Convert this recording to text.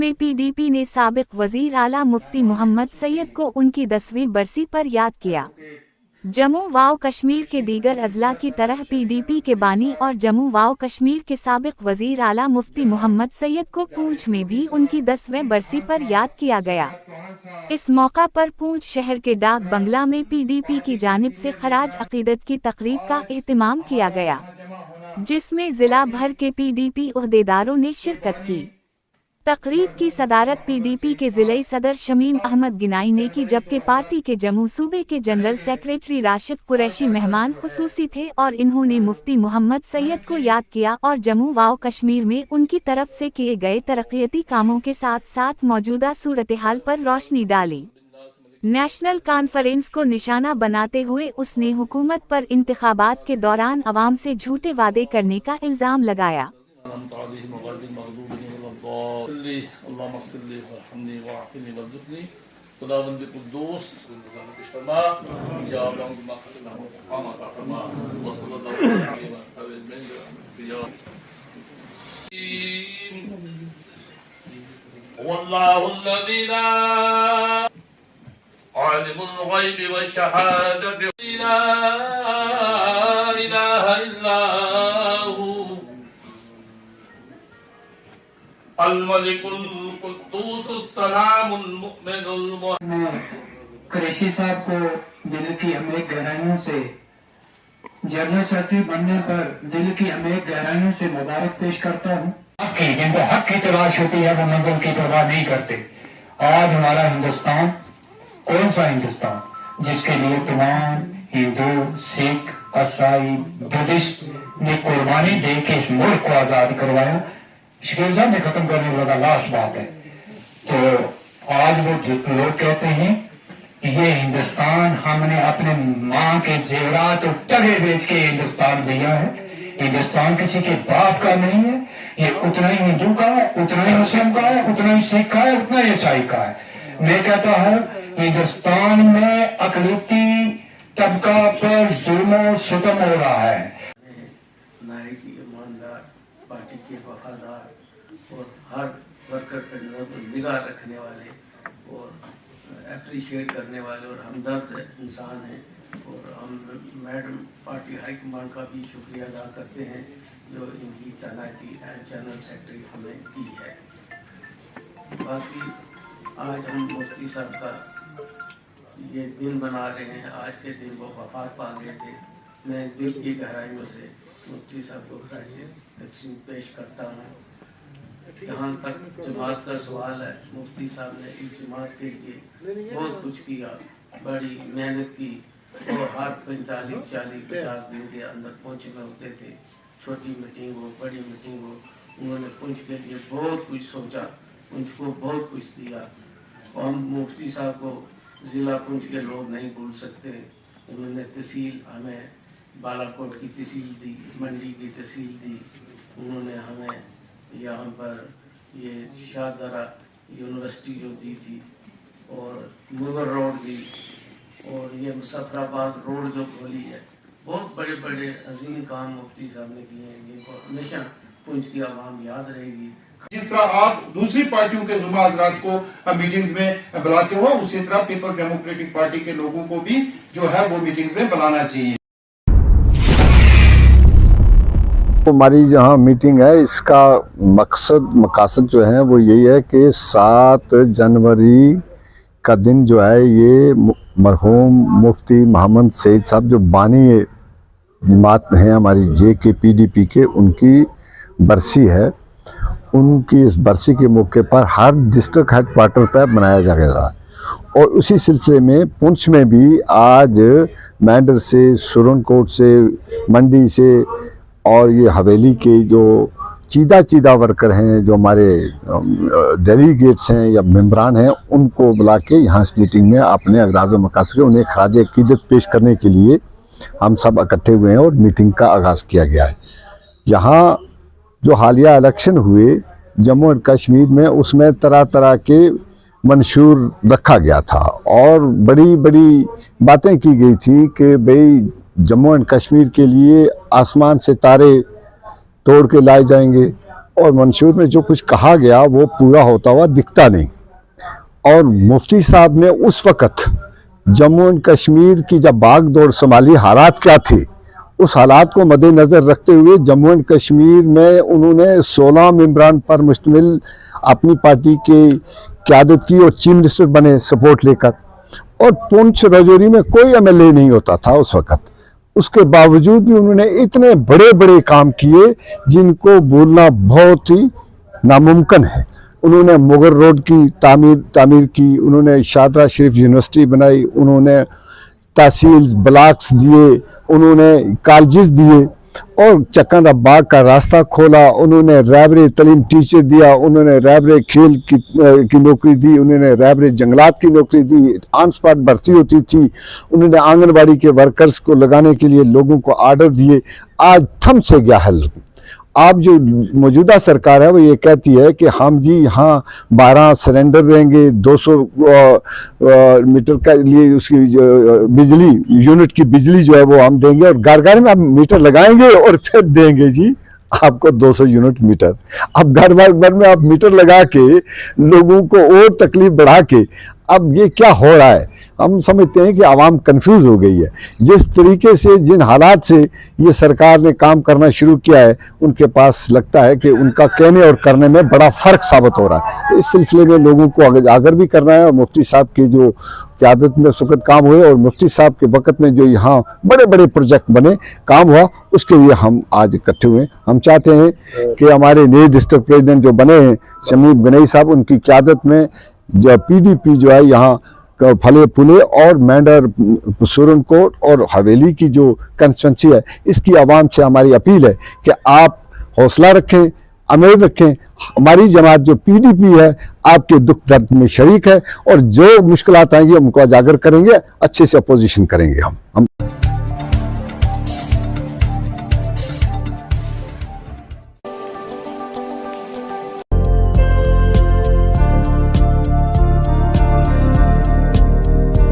में PDP ने साबिक वजीर आला मुफ्ती मोहम्मद सैयद को उनकी 10वीं बरसी पर याद किया। जम्मू व कश्मीर के दीगर अजला की तरह PDP के बानी और जम्मू व कश्मीर के साबिक वजीर आला मुफ्ती मोहम्मद सैयद को पूंछ में भी उनकी 10वीं बरसी पर याद किया गया। इस मौका पर पूंछ शहर के डाक बंगला में PDP की जानिब से खराज अकीदत की तकरीब का एहतमाम किया गया, जिसमें जिला भर के PDP ओहदेदारों ने शिरकत की। तकरीब की सदारत PDP के जिले सदर शमीम अहमद गिनाई ने की, जबकि पार्टी के जम्मू सूबे के जनरल सेक्रेटरी राशिद कुरैशी मेहमान खुसूसी थे और इन्होंने मुफ्ती मोहम्मद सैयद को याद किया और जम्मू व कश्मीर में उनकी तरफ से किए गए तरक्याती कामों के साथ साथ मौजूदा सूरत हाल पर रोशनी डाली। नेशनल कॉन्फ्रेंस को निशाना बनाते हुए उसने हुकूमत पर इंतखाबात के दौरान अवाम से झूठे वादे करने का इल्ज़ाम लगाया। आलिमुल गैबि व शहादति ला इलाहा इल्ला हू अल मलिकुल कुद्दूसुस सलामुल मुमिनुल। कुरैशी साहब को दिल की हमें गहराइयों से जनरल सेक्रेटरी बनने पर दिल की हमें गहराइयों से मुबारक पेश करता हूँ। जिनको हक की तलाश होती है वो मंजिल की परवाह नहीं करते। आज हमारा हिंदुस्तान, कौन सा हिंदुस्तान जिसके लिए तमाम हिंदू, सिख, ईसाई, बुद्धिस्ट ने कुर्बानी दे के इस मुल्क को आजाद करवाया, शकील साहब ने खत्म करने लगा, लाश बात है। तो आज वो लोग कहते हैं ये हिंदुस्तान हमने अपने माँ के जेवरात और टगे बेच के हिंदुस्तान दिया है। हिंदुस्तान किसी के बाप का नहीं है, ये उतना ही हिंदू का है, उतना ही मुस्लिम का है, उतना ही सिख का है, उतना ही ईसाई का है। मैं कहता हूँ हिंदुस्तान में अकलीती तबका पर जुल्म और सितम हो रहा है। नारी की ईमानदार, पार्टी के वफादार और हर वर्कर पर निगाह रखने वाले और अप्रिशिएट करने वाले और हमदर्द इंसान हैं। और हम मैडम पार्टी हाईकमान का भी शुक्रिया अदा करते हैं जो इनकी तैनाती जनरल सेक्रेटरी हमें की है। बाकी आज हम मुफ्ती साहब का ये दिन बना रहे हैं। आज के दिन वो वफात पा गए थे। मैं दिल की गहराइयों से मुफ्ती साहब को खराज तकसीम पेश करता हूँ। जहाँ तक जमात का सवाल है, मुफ्ती साहब ने इस जमात के लिए बहुत कुछ किया, बड़ी मेहनत की और हर 45, 40, 50 दिन के अंदर पुंछ में होते थे। छोटी मीटिंग हो, बड़ी मीटिंग हो, उन्होंने पुंछ के लिए बहुत कुछ सोचा, पुंछ को बहुत कुछ दिया। और हम मुफ्ती साहब को ज़िला पुंछ के लोग नहीं भूल सकते। उन्होंने तहसील हमें बालाकोट की तहसील दी, मंडी की तहसील दी। उन्होंने हमें यहाँ पर ये शाहदरा यूनिवर्सिटी जो दी थी और मुगल रोड दी और ये मुजफ्फराबाद रोड जो खोली है। बहुत बड़े बड़े अजीम काम मुफ्ती साहब ने किए हैं जिनको हमेशा पुंछ की आवाम याद रहेगी। जिस तरह आप दूसरी पार्टियों के जुमा हजरात को मीटिंग्स में बुलाते हो, उसी तरह पीपल डेमोक्रेटिक पार्टी के लोगों को भी जो है वो मीटिंग्स में बुलाना चाहिए। हमारी जहाँ मीटिंग है इसका मकसद जो है वो यही है कि 7 जनवरी का दिन जो है ये मरहूम मुफ्ती मोहम्मद सैयद साहब जो बानी जमात हैं हमारी JK-PDP के, उनकी बरसी है। उनकी इस बरसी के मौके पर हर डिस्ट्रिक्ट हेड क्वार्टर पर मनाया जा रहा है। और उसी सिलसिले में पुंछ में भी आज मैंडर से, सुरनकोट से, मंडी से और ये हवेली के जो चीदा वर्कर हैं, जो हमारे डेलीगेट्स हैं या मेम्बरान हैं, उनको बुला के यहाँ इस मीटिंग में अपने अगराज़ व मकासद के उन्हें खराज अकीदत पेश करने के लिए हम सब इकट्ठे हुए हैं और मीटिंग का आगाज़ किया गया है। यहाँ जो हालिया इलेक्शन हुए जम्मू एंड कश्मीर में, उसमें तरह तरह के मंशूर रखा गया था और बड़ी बड़ी बातें की गई थी कि भाई जम्मू एंड कश्मीर के लिए आसमान से तारे तोड़ के लाए जाएंगे और मंशूर में जो कुछ कहा गया वो पूरा होता हुआ दिखता नहीं। और मुफ्ती साहब ने उस वक़्त जम्मू एंड कश्मीर की जब भाग दौड़ संभाली, हालात क्या थे, उस हालात को मद्देनज़र रखते हुए जम्मू एंड कश्मीर में उन्होंने 16 मेंबरान पर मुश्तमिल अपनी पार्टी के क़यादत की और चीफ मिनिस्टर बने सपोर्ट लेकर। और पुंछ राजौरी में कोई एमएलए नहीं होता था उस वक़्त। उसके बावजूद भी उन्होंने इतने बड़े बड़े काम किए जिनको बोलना बहुत ही नामुमकिन है। उन्होंने मुगल रोड की तामीर की, उन्होंने शादरा शरीफ यूनिवर्सिटी बनाई, उन्होंने तहसील ब्लॉक्स दिए, उन्होंने कॉलेजेस दिए और चक्का बाग का रास्ता खोला, उन्होंने रहबरे तलीम टीचर दिया, उन्होंने रहबरे खेल की नौकरी दी, उन्होंने रहबरे जंगलात की नौकरी दी, ऑन स्पॉट भर्ती होती थी, उन्होंने आंगनबाड़ी के वर्कर्स को लगाने के लिए लोगों को आर्डर दिए। आज थम से गया हल। आप जो मौजूदा सरकार है वो ये कहती है कि हम जी यहाँ 12 सिलेंडर देंगे, 200 मीटर का लिए उसकी बिजली यूनिट की बिजली जो है वो हम देंगे और घर घर में हम मीटर लगाएंगे और फिर देंगे जी आपको 200 यूनिट मीटर। अब घर भर में आप मीटर लगा के लोगों को और तकलीफ बढ़ा के अब ये क्या हो रहा है। हम समझते हैं कि आवाम कंफ्यूज हो गई है। जिस तरीके से जिन हालात से ये सरकार ने काम करना शुरू किया है, उनके पास लगता है कि उनका कहने और करने में बड़ा फ़र्क साबित हो रहा है। तो इस सिलसिले में लोगों को आगर भी करना है और मुफ्ती साहब की जो क़यादत में उस वक़्त काम हुए और मुफ्ती साहब के वक़्त में जो यहाँ बड़े बड़े प्रोजेक्ट बने, काम हुआ, उसके लिए हम आज इकट्ठे हुए। हम चाहते हैं कि हमारे नए डिस्ट्रिक्ट प्रेसिडेंट जो बने हैं शमीम गनई साहब, उनकी क़यादत में जो PDP जो है यहाँ फले पुले और मेंढर सुरनकोट और हवेली की जो कंस्टिट्यूंसी है, इसकी आवाम से हमारी अपील है कि आप हौसला रखें, उम्मीद रखें। हमारी जमात जो PDP है आपके दुख दर्द में शरीक है और जो मुश्किलात आएंगी उनको उजागर करेंगे, अच्छे से अपोजिशन करेंगे हम।